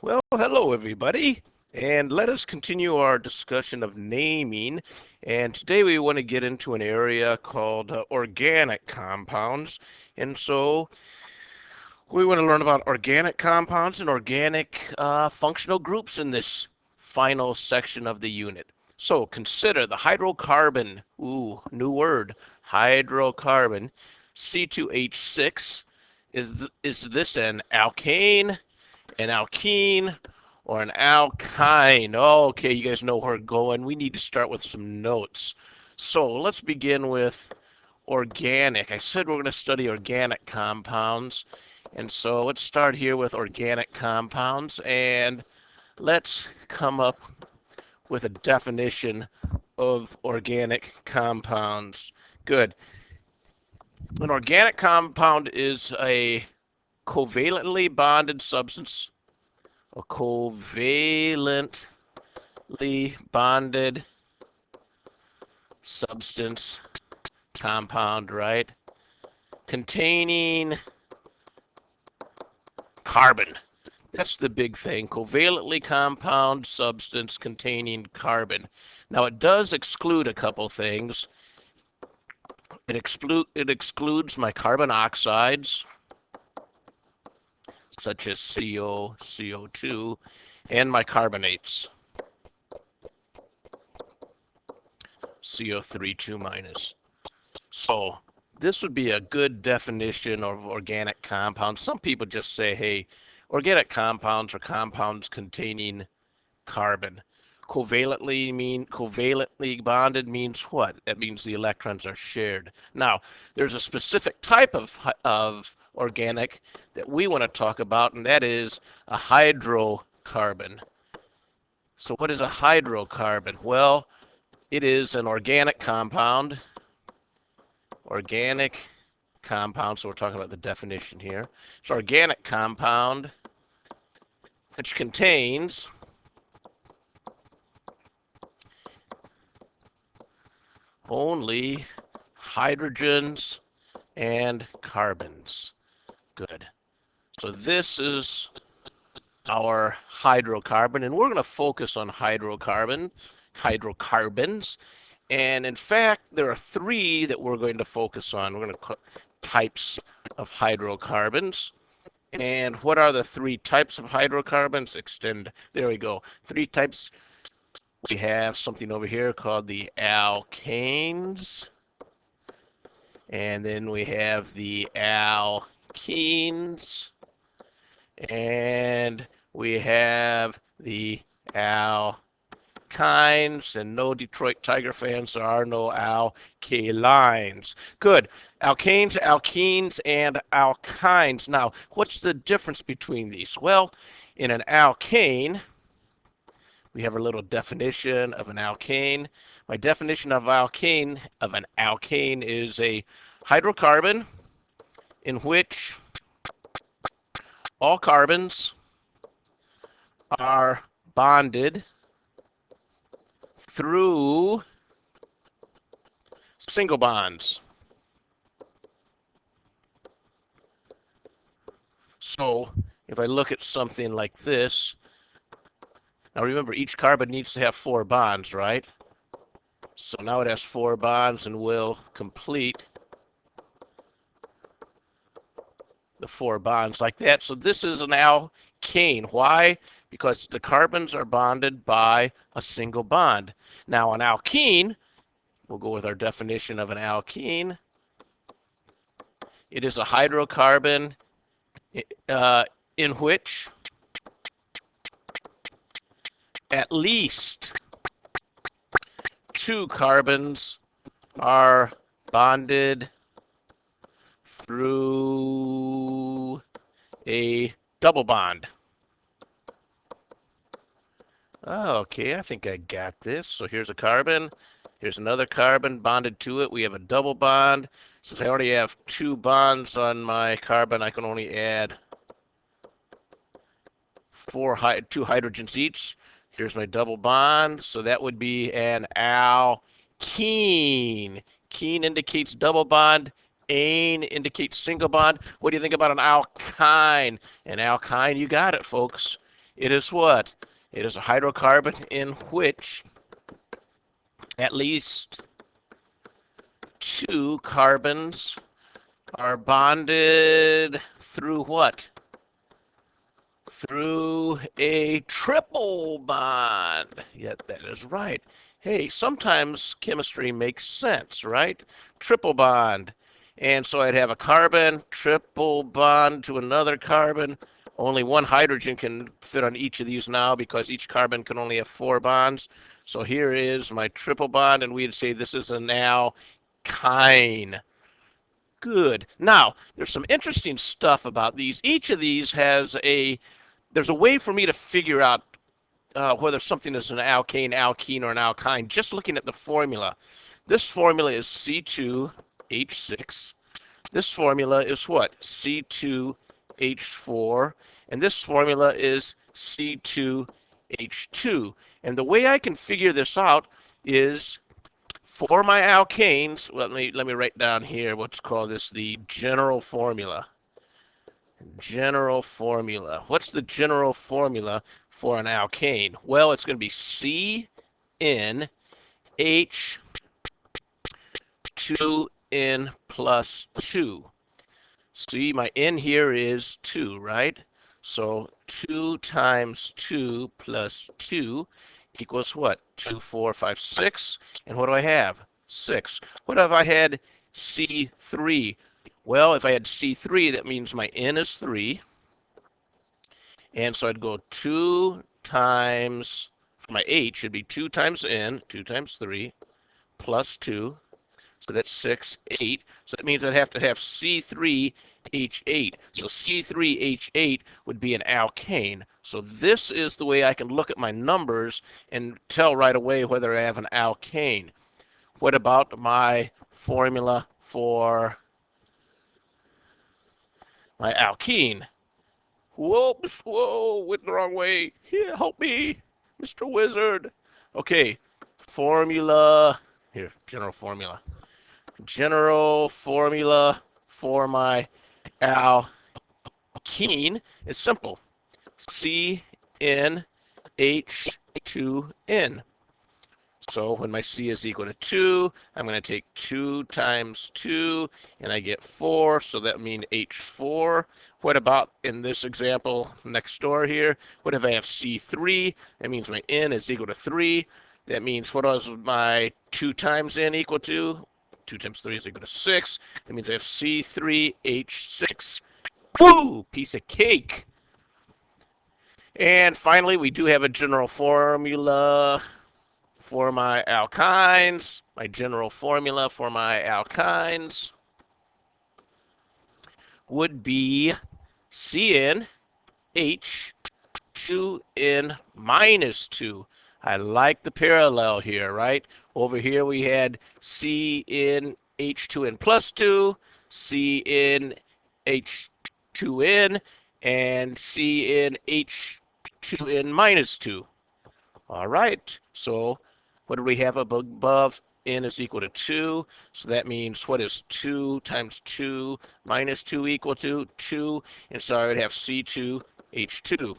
Well, hello everybody, and let us continue our discussion of naming. And today we want to get into an area called organic compounds. And so we want to learn about organic compounds and organic functional groups in this final section of the unit. So consider the hydrocarbon. Ooh, new word, hydrocarbon. C2H6. Is this an alkane, an alkene, or an alkyne? Oh, okay, you guys know where we're going. We need to start with some notes. So let's begin with organic. I said we're going to study organic compounds. And so let's start here with organic compounds, and let's come up with a definition of organic compounds. Good. An organic compound is a covalently bonded substance, a covalently bonded substance compound, right? Containing carbon. That's the big thing. Covalently compound substance containing carbon. Now it does exclude a couple things. It excludes my carbon oxides, such as CO, CO2, and my carbonates, CO3 2 minus. So this would be a good definition of organic compounds. Some people just say, hey, organic compounds are compounds containing carbon. Covalently bonded means what? That means the electrons are shared. Now, there's a specific type of organic that we want to talk about, and that is a hydrocarbon. So what is a hydrocarbon? Well, it is an organic compound. Organic compound, so we're talking about the definition here. It's an organic compound which contains only hydrogens and carbons. Good. So this is our hydrocarbon, and we're going to focus on hydrocarbons. And in fact, there are three that we're going to focus on. We're going to call types of hydrocarbons. And what are the three types of hydrocarbons? There we go. Three types. We have something over here called the alkanes. And then we have the alkenes. And we have the alkynes. And no Detroit Tiger fans, there are no alkalines. Good. Alkanes, alkenes, and alkynes. Now, what's the difference between these? Well, in an alkane, we have a little definition of an alkane. My definition of an alkane is a hydrocarbon in which all carbons are bonded through single bonds. So if I look at something like this, now remember, each carbon needs to have 4 bonds, right? So now it has 4 bonds and will complete the 4 bonds like that. So this is an alkane. Why? Because the carbons are bonded by a single bond. Now an alkene, we'll go with our definition of an alkene. It is a hydrocarbon in which at least 2 carbons are bonded through a double bond. Okay, I think I got this. So here's a carbon. Here's another carbon bonded to it. We have a double bond. Since I already have 2 bonds on my carbon, I can only add 2 hydrogens each. Here's my double bond. So that would be an alkene. Kene indicates double bond. Ane indicates single bond. What do you think about an alkyne? An alkyne, you got it, folks. It is what? It is a hydrocarbon in which at least two carbons are bonded through what? Through a triple bond. Yet that is right. Hey, sometimes chemistry makes sense, right? Triple bond. And so I'd have a carbon, triple bond to another carbon. Only one hydrogen can fit on each of these now because each carbon can only have 4 bonds. So here is my triple bond, and we'd say this is an alkyne. Good. Now, there's some interesting stuff about these. Each of these there's a way for me to figure out whether something is an alkane, alkene, or an alkyne just looking at the formula. This formula is C2H6. This formula is what? C2H4. And this formula is C2H2. And the way I can figure this out is for my alkanes, well, let me write down here what's called this the general formula. General formula. What's the general formula for an alkane? Well, it's going to be CnH2n plus 2. See, my n here is 2, right? So 2 times 2 plus 2 equals what? 2, 4, 5, 6. And what do I have? 6. What if I had C3? Well, if I had C3, that means my n is 3. And so I'd go 2 times, for my H, it'd be 2 times n, 2 times 3, plus 2. So that's 6, 8. So that means I'd have to have C3H8. So C3H8 would be an alkane. So this is the way I can look at my numbers and tell right away whether I have an alkane. What about my formula for my alkene? Whoops, whoa, went the wrong way. Here, help me, Mr. Wizard. Okay, formula, here, general formula. General formula for my alkene is simple. CnH2n. So when my C is equal to 2, I'm going to take 2 times 2, and I get 4, so that means H4. What about in this example next door here? What if I have C3? That means my N is equal to 3. That means what does my 2 times N equal to? 2 times 3 is equal to 6. That means I have C3H6. Woo! Piece of cake. And finally, we do have a general formula for my alkynes. My general formula for my alkynes would be CnH2n minus 2. I like the parallel here, right? Over here we had CnH2n plus 2, CnH2n, and CnH2n minus 2. All right, so what do we have above? N is equal to 2. So that means what is 2 times 2 minus 2 equal to? 2. And so I would have C2H2.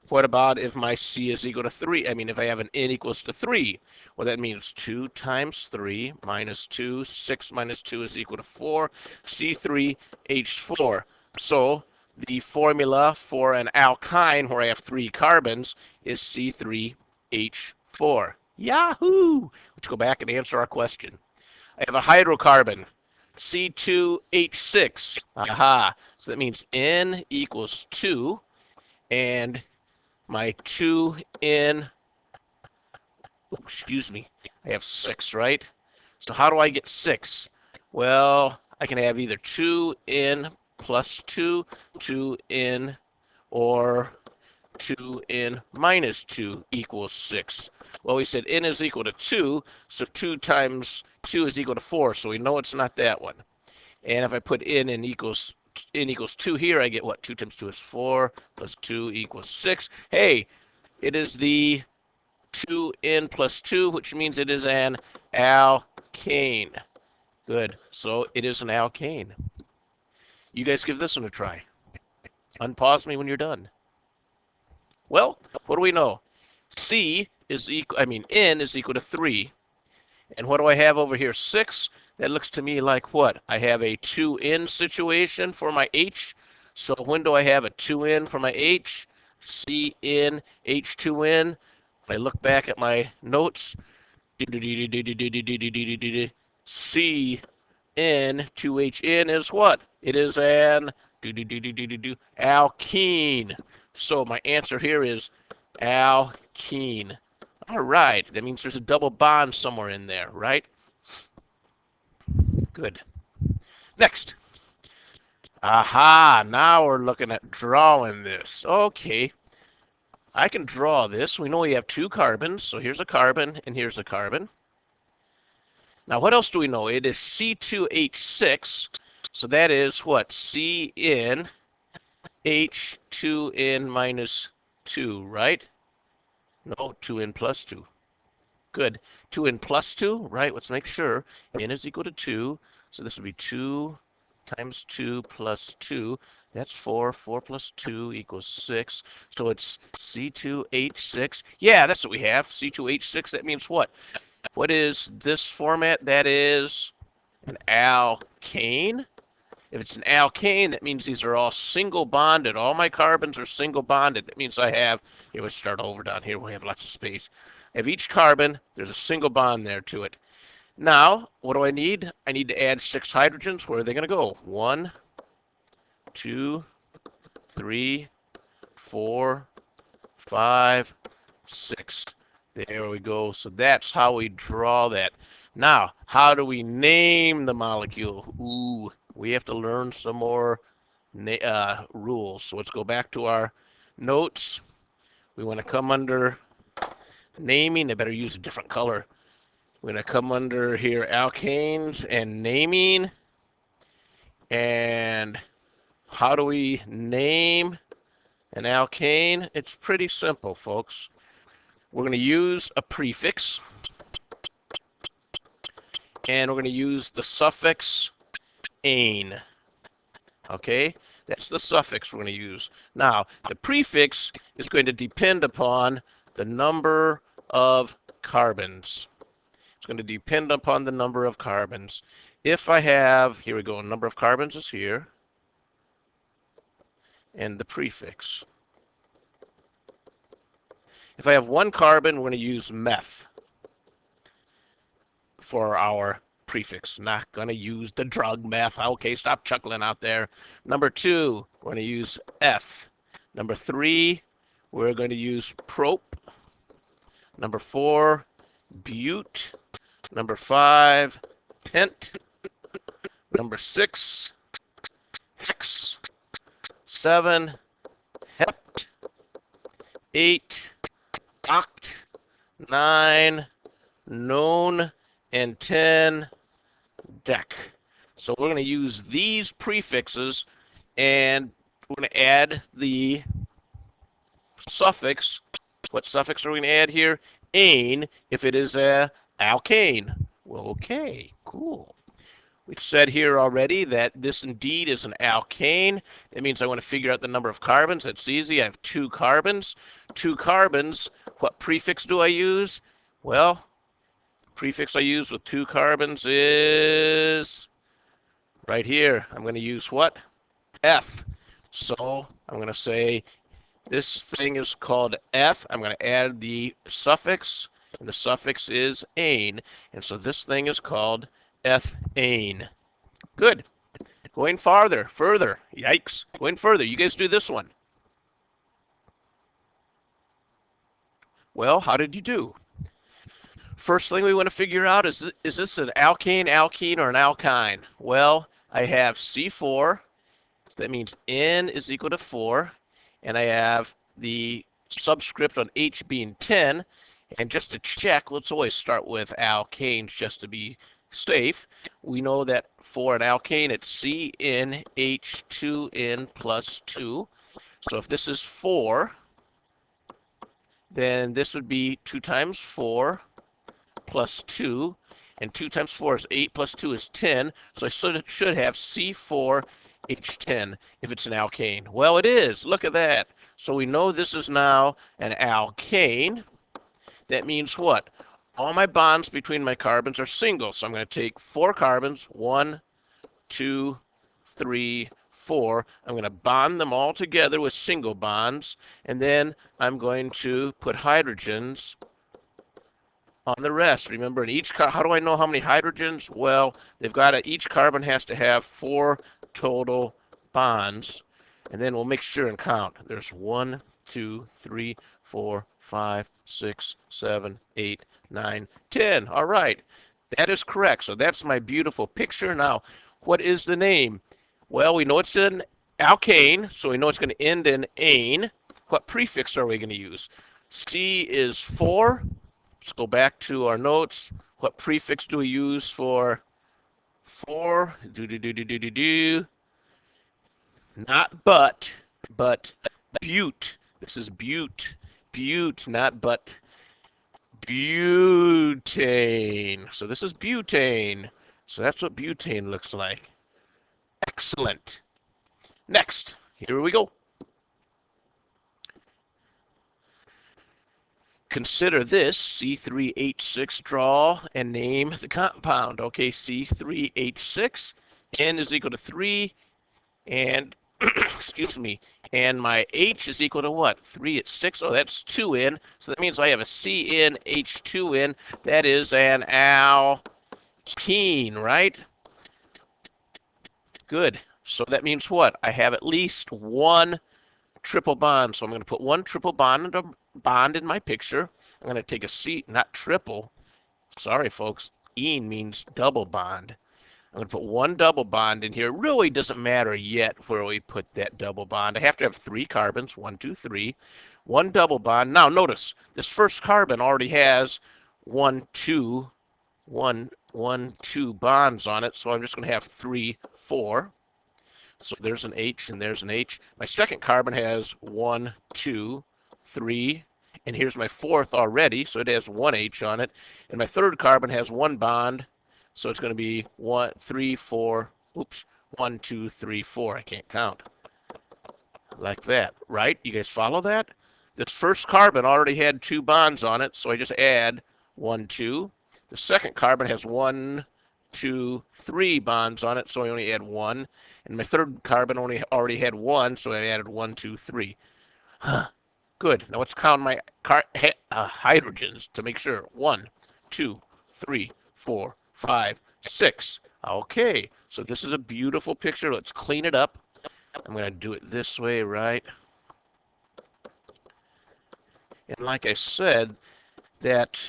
What about if my C is equal to 3? I mean, if I have an N equals to 3, well, that means 2 times 3 minus 2, 6 minus 2 is equal to 4, C3H4. So the formula for an alkyne where I have 3 carbons is C3H4. Yahoo! Let's go back and answer our question. I have a hydrocarbon, C2H6. Aha! So that means N equals 2, and my 2N, excuse me, I have 6, right? So how do I get 6? Well, I can have either 2N plus 2, 2N, or 2N minus 2 equals 6. Well, we said N is equal to 2, so 2 times 2 is equal to 4, so we know it's not that one. And if I put N equals 2 here, I get what? 2 times 2 is 4, plus 2 equals 6. Hey, it is the 2N plus 2, which means it is an alkane. Good, so it is an alkane. You guys give this one a try. Unpause me when you're done. Well, what do we know? C is equal, N is equal to 3. And what do I have over here? 6. That looks to me like what? I have a 2N situation for my H. So when do I have a 2N for my H? CN, H2N. When I look back at my notes, CN, 2HN is what? It is an alkene. So my answer here is alkene. All right, that means there's a double bond somewhere in there, right? Good. Next. Aha, now we're looking at drawing this. Okay, I can draw this. We know we have 2 carbons, so here's a carbon and here's a carbon. Now what else do we know? It is C2H6, so that is what? CN H2N minus 2, right? No, 2N plus 2. Good. 2N plus 2, right? Let's make sure. N is equal to 2, so this would be 2 times 2 plus 2. That's 4. 4 plus 2 equals 6. So it's C2H6. Yeah, that's what we have. C2H6. That means what? What is this format? That is an alkane. If it's an alkane, that means these are all single bonded. All my carbons are single bonded. That means I have, here, let's start over down here. We have lots of space. I have each carbon, there's a single bond there to it. Now, what do I need? I need to add 6 hydrogens. Where are they going to go? 1, 2, 3, 4, 5, 6. There we go. So that's how we draw that. Now, how do we name the molecule? Ooh, we have to learn some more rules. So let's go back to our notes. We want to come under naming. I better use a different color. We're going to come under here alkanes and naming. And how do we name an alkane? It's pretty simple, folks. We're going to use a prefix. And we're going to use the suffix ane. Okay? That's the suffix we're going to use. Now, the prefix is going to depend upon the number of carbons. It's going to depend upon the number of carbons. If I have, here we go, number of carbons is here, and the prefix. If I have 1 carbon, we're going to use meth for our prefix. Not going to use the drug meth. Okay, stop chuckling out there. Number 2, we're going to use eth. Number 3, we're going to use prop. Number 4, bute. Number 5, pent. Number 6, hex. 7, hept. 8, oct. 9, none. And 10, dec. So we're going to use these prefixes, and we're going to add the suffix. What suffix are we going to add here? Ane, if it is a alkane. Well, okay, cool. We've said here already that this indeed is an alkane. That means I want to figure out the number of carbons. That's easy. I have 2 carbons. 2 carbons. What prefix do I use? Well, prefix I use with 2 carbons is right here. I'm going to use what? Eth. So I'm going to say this thing is called eth. I'm going to add the suffix, and the suffix is ane. And so this thing is called ethane. Good. Going further. Yikes. Going further. You guys do this one. Well, how did you do? First thing we want to figure out is this an alkane, alkene, or an alkyne? Well, I have C4. So that means N is equal to 4. And I have the subscript on H being 10. And just to check, let's always start with alkanes just to be safe. We know that for an alkane, it's CnH2n plus 2. So if this is 4, then this would be 2 times 4 plus 2, and 2 times 4 is 8 plus 2 is 10, so I should have C4 H10 if it's an alkane. Well, it is. Look at that. So we know this is now an alkane. That means what? All my bonds between my carbons are single. So I'm going to take 4 carbons, 1, 2, 3, 4. I'm going to bond them all together with single bonds, and then I'm going to put hydrogens on the rest. Remember, in each how do I know how many hydrogens? Well, each carbon has to have 4 total bonds, and then we'll make sure and count. There's 1, 2, 3, 4, 5, 6, 7, 8, 9, 10. All right, that is correct. So that's my beautiful picture. Now, what is the name? Well, we know it's an alkane, so we know it's going to end in ane. What prefix are we going to use? C is 4. Let's go back to our notes. What prefix do we use for 4? Not but bute. This is bute. Bute, not but. Butane. So this is butane. So that's what butane looks like. Excellent. Next, here we go. Consider this C3H6. Draw and name the compound. Okay, C3H6. N is equal to 3, and excuse me, and my H is equal to what? 3 at 6. Oh, that's 2N. So that means I have a CnH2n. That is an alkene, right? Good. So that means what? I have at least one triple bond. So I'm going to put one triple bond in my picture. I'm going to take a C, not triple. Sorry, folks. Ene means double bond. I'm going to put one double bond in here. It really doesn't matter yet where we put that double bond. I have to have 3 carbons, 1, 2, 3. One double bond. Now notice, this first carbon already has 1, 2 bonds on it. So I'm just going to have 3, 4. So there's an H and there's an H. My second carbon has 1, 2, 3. And here's my fourth already, so it has 1 H on it. And my third carbon has 1 bond. So it's going to be 1, 3, 4. Oops, 1, 2, 3, 4. I can't count. Like that, right? You guys follow that? This first carbon already had 2 bonds on it, so I just add 1, 2. The second carbon has 1, 2, 3 bonds on it, so I only add 1. And my third carbon already had 1, so I added 1, 2, 3. Huh. Good. Now let's count my hydrogens to make sure. 1, 2, 3, 4, 5, 6. Okay, so this is a beautiful picture. Let's clean it up. I'm going to do it this way, right? And like I said, that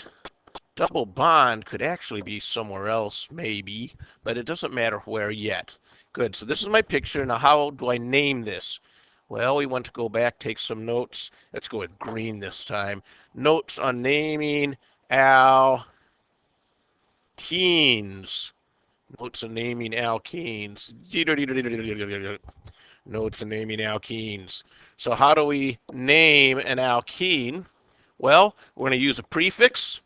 double bond could actually be somewhere else, maybe, but it doesn't matter where yet. Good, so this is my picture. Now how do I name this? Well, we want to go back, take some notes. Let's go with green this time. Notes on naming alkenes. Notes on naming alkenes. Notes on naming alkenes. So how do we name an alkene? Well, we're going to use a prefix,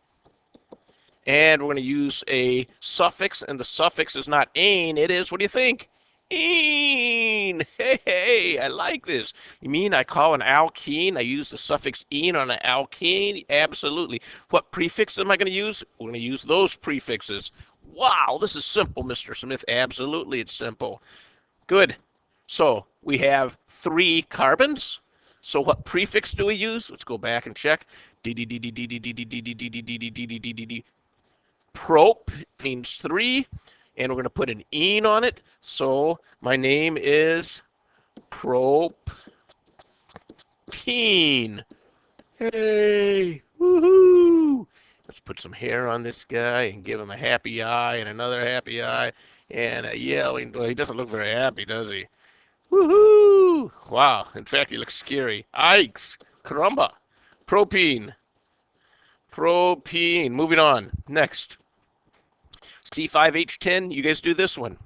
and we're going to use a suffix, and the suffix is not ane, it is, what do you think? Ene. Hey, I like this. You mean I call an alkene? I use the suffix ene on an alkene? Absolutely. What prefix am I going to use? We're going to use those prefixes. Wow, this is simple, Mr. Smith. Absolutely, it's simple. Good. So we have 3 carbons. So what prefix do we use? Let's go back and check. Prop means 3. And we're going to put an ene on it. So my name is propene. Hey, woohoo! Let's put some hair on this guy and give him a happy eye and another happy eye and a yelling. Well, he doesn't look very happy, does he? Woohoo! Wow. In fact, he looks scary. Yikes. Caramba. Propene. Propene. Moving on. Next. C5H10, you guys do this one.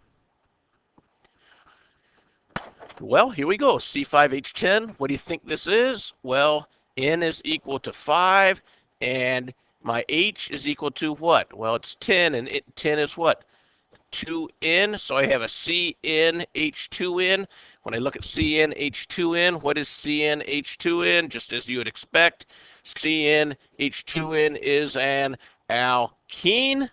Well, here we go. C5H10, what do you think this is? Well, N is equal to 5, and my H is equal to what? Well, it's 10, and 10 is what? 2N, so I have a CnH2n. When I look at CnH2n, what is CnH2n? Just as you would expect, CnH2n is an alkene.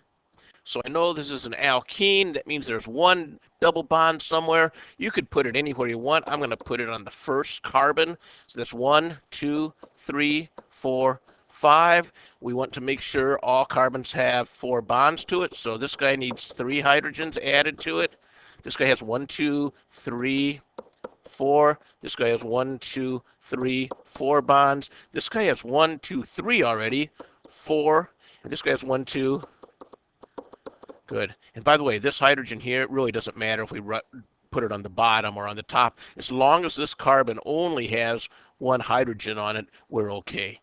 So I know this is an alkene. That means there's one double bond somewhere. You could put it anywhere you want. I'm going to put it on the first carbon. So that's 1, 2, 3, 4, 5. We want to make sure all carbons have 4 bonds to it. So this guy needs 3 hydrogens added to it. This guy has 1, 2, 3, 4. This guy has 1, 2, 3, 4 bonds. This guy has 1, 2, 3 already, 4. And this guy has 1, 2. Good. And by the way, this hydrogen here, it really doesn't matter if we put it on the bottom or on the top. As long as this carbon only has 1 hydrogen on it, we're okay.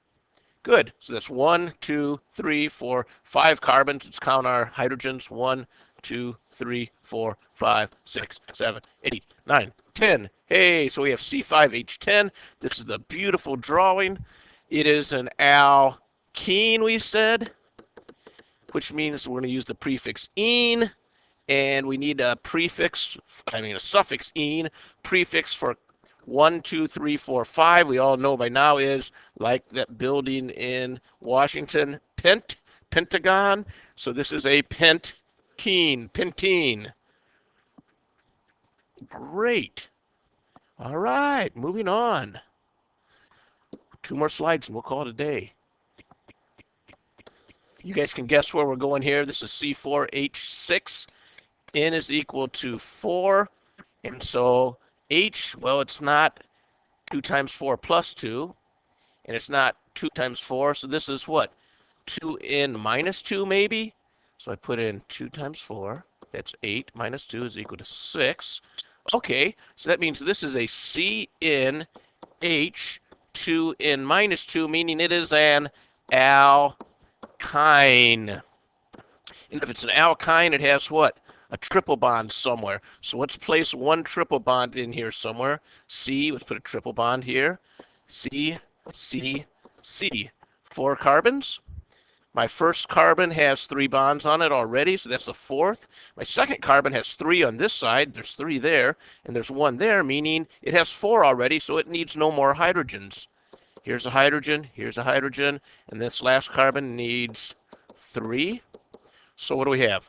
Good. So that's 1, 2, 3, 4, 5 carbons. Let's count our hydrogens. 1, 2, 3, 4, 5, 6, 7, 8, 9, 10. Hey, so we have C5H10. This is the beautiful drawing. It is an alkene, we said, which means we're going to use the prefix "ene," and we need a suffix "ene," prefix for 1, 2, 3, 4, 5. We all know by now is like that building in Washington, Pentagon. So this is a pentene. Great. All right, moving on. 2 more slides and we'll call it a day. You guys can guess where we're going here. This is C4H6. N is equal to 4. And so H, well, it's not 2 times 4 plus 2. And it's not 2 times 4. So this is what? 2N minus 2 maybe? So I put in 2 times 4. That's 8 minus 2 is equal to 6. Okay, so that means this is a CnH2n minus 2, meaning it is an alkyne. And if it's an alkyne, it has what? A triple bond somewhere. So let's place 1 triple bond in here somewhere. C, let's put a triple bond here. C, C, C. 4 carbons. My first carbon has 3 bonds on it already, so that's the 4th. My second carbon has 3 on this side. There's 3 there, and there's 1 there, meaning it has 4 already, so it needs no more hydrogens. Here's a hydrogen, and this last carbon needs 3. So what do we have?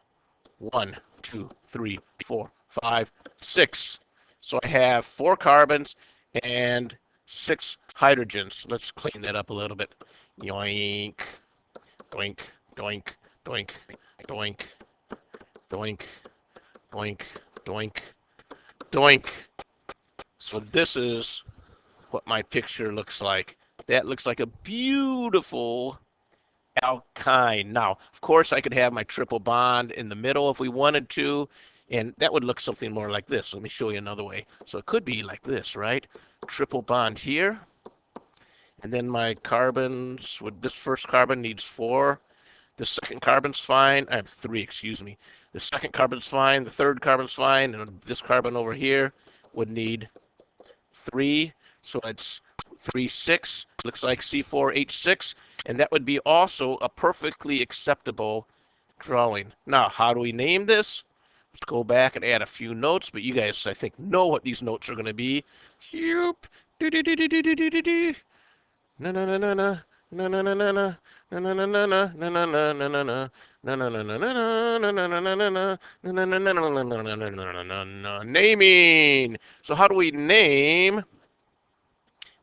1, 2, 3, 4, 5, 6. So I have 4 carbons and 6 hydrogens. Let's clean that up a little bit. Yoink, doink, doink, doink, doink, doink, doink, doink, doink. So this is what my picture looks like. That looks like a beautiful alkyne. Now, of course, I could have my triple bond in the middle if we wanted to, and that would look something more like this. Let me show you another way. So it could be like this, right? Triple bond here, and then my carbons, this first carbon needs 4. The second carbon's fine. I have 3, excuse me. The second carbon's fine. The third carbon's fine. And this carbon over here would need 3. So it's 3, 6. Looks like C4H6. And that would be also a perfectly acceptable drawing. Now, how do we name this? Let's go back and add a few notes. But you guys, I think, know what these notes are going to be. Na na na na na. Na na na na na na na na na na na na na na na na. Naming. So how do we name?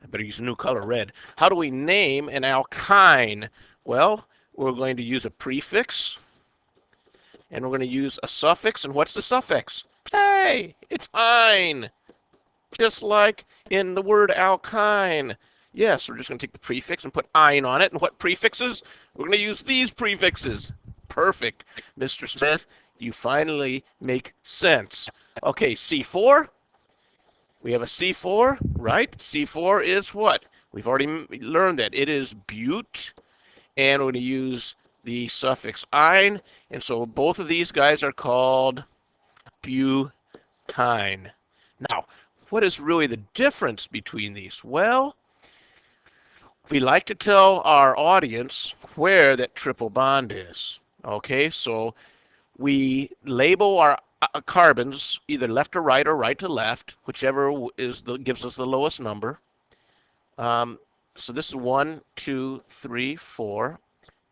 I better use a new color, red. How do we name an alkyne? Well, we're going to use a prefix, and we're going to use a suffix. And what's the suffix? Hey, it's "-ine," just like in the word alkyne. Yes, we're just going to take the prefix and put "-ine" on it. And what prefixes? We're going to use these prefixes. Perfect. Mr. Smith, you finally make sense. Okay, C4. We have a C4, right? C4 is what? We've already learned that. It is bute, and we're going to use the suffix "-ine. And so both of these guys are called butene. Now, what is really the difference between these? Well, we like to tell our audience where that triple bond is. Okay, so We label our carbons either left to right or right to left, whichever gives us the lowest number. So this is 1, 2, 3, 4.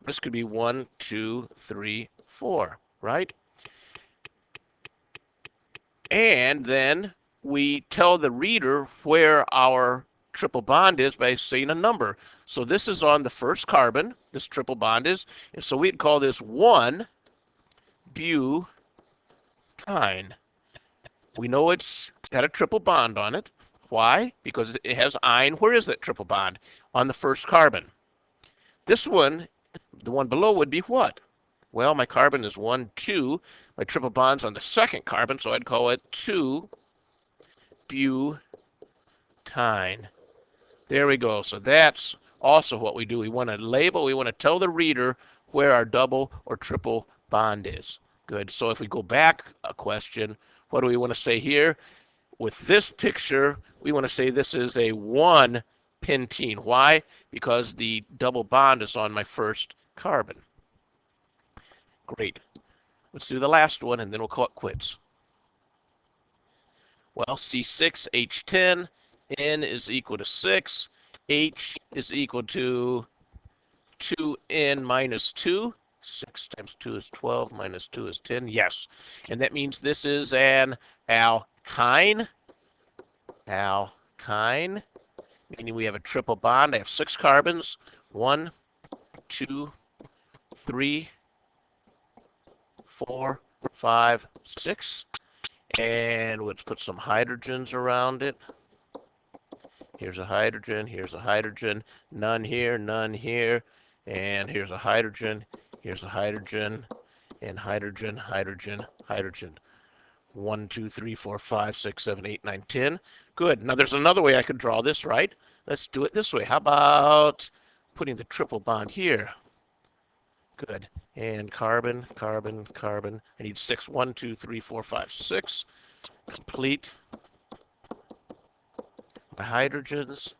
This could be 1, 2, 3, 4, right? And then we tell the reader where our triple bond is by saying a number. So this is on the first carbon, this triple bond is, and so we'd call this 1 butene. We know it's got a triple bond on it. Why? Because it has ine. Where is that triple bond? On the first carbon. This one, the one below, would be what? Well, my carbon is 1, 2. My triple bond's on the second carbon, so I'd call it 2 butene. There we go. So that's also what we do. We want to label, we want to tell the reader where our double or triple bond is. Good. So if we go back a question, what do we want to say here? With this picture, we want to say this is a 1-pentene. Why? Because the double bond is on my first carbon. Great. Let's do the last one, and then we'll call it quits. Well, C6H10, N is equal to 6, H is equal to 2N minus 2. 6 times 2 is 12, minus 2 is 10. Yes. And that means this is an alkyne. Alkyne, meaning we have a triple bond. I have 6 carbons. 1, 2, 3, 4, 5, 6. And let's put some hydrogens around it. Here's a hydrogen, here's a hydrogen, none here, and here's a hydrogen, here's a hydrogen, and hydrogen, hydrogen, hydrogen. 1, 2, 3, 4, 5, 6, 7, 8, 9, 10. Good. Now there's another way I could draw this, right? Let's do it this way. How about putting the triple bond here? Good. And carbon, carbon, carbon. I need 6. 1, 2, 3, 4, 5, 6. Complete. My hydrogens.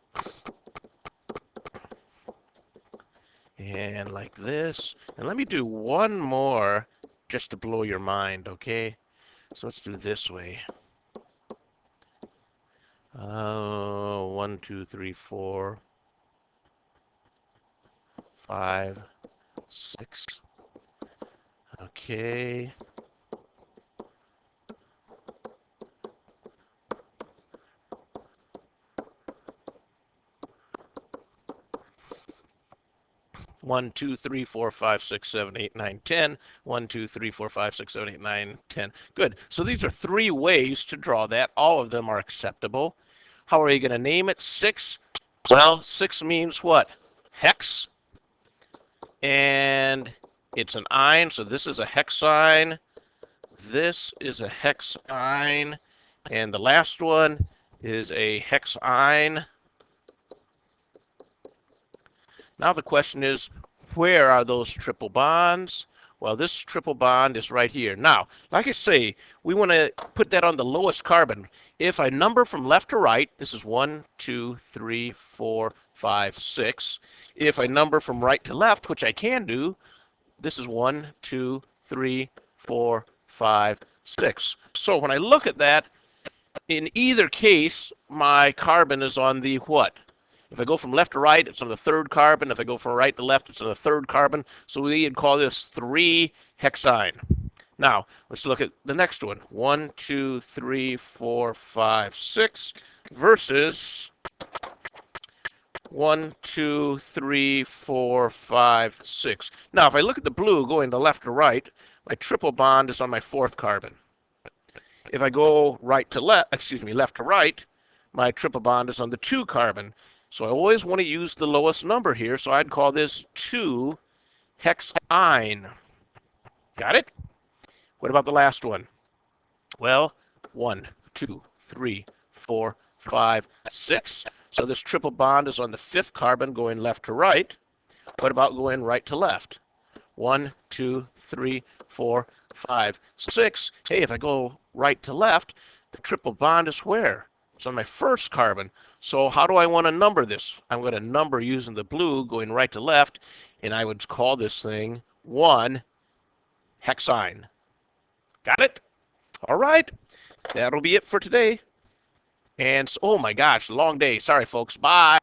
And like this. And let me do one more just to blow your mind, okay? So let's do it this way. 1, 2, 3, 4, 5, 6. Okay. One, 2, 3, 4, 5, 6, 7, 8, 9, 10. 1, 2, 3, 4, 5, 6, 7, 8, 9, 10. Good. So these are 3 ways to draw that. All of them are acceptable. How are you going to name it? 6. Well, 6 means what? Hex. And it's an ine, so this is a hexine. This is a hexine. And the last one is a hexine. Now the question is, where are those triple bonds? Well, this triple bond is right here. Now, like I say, we want to put that on the lowest carbon. If I number from left to right, this is 1, 2, 3, 4, 5, 6. If I number from right to left, which I can do, this is 1, 2, 3, 4, 5, 6. So when I look at that, in either case, my carbon is on the what? If I go from left to right, it's on the third carbon. If I go from right to left, it's on the third carbon. So we'd call this 3-hexine. Now, let's look at the next one. 1, 2, 3, 4, 5, 6 versus 1, 2, 3, 4, 5, 6. Now, if I look at the blue going to left to right, my triple bond is on my fourth carbon. If I go right to left, left to right, my triple bond is on the 2 carbon. So I always want to use the lowest number here, so I'd call this 2-hexine. Got it? What about the last one? Well, 1, 2, 3, 4, 5, 6. So this triple bond is on the 5th carbon going left to right. What about going right to left? 1, 2, 3, 4, 5, 6. Hey, if I go right to left, the triple bond is where? It's on my first carbon. So how do I want to number this? I'm going to number using the blue going right to left, and I would call this thing 1-hexine. Got it? All right. That'll be it for today. And oh my gosh, long day. Sorry, folks. Bye.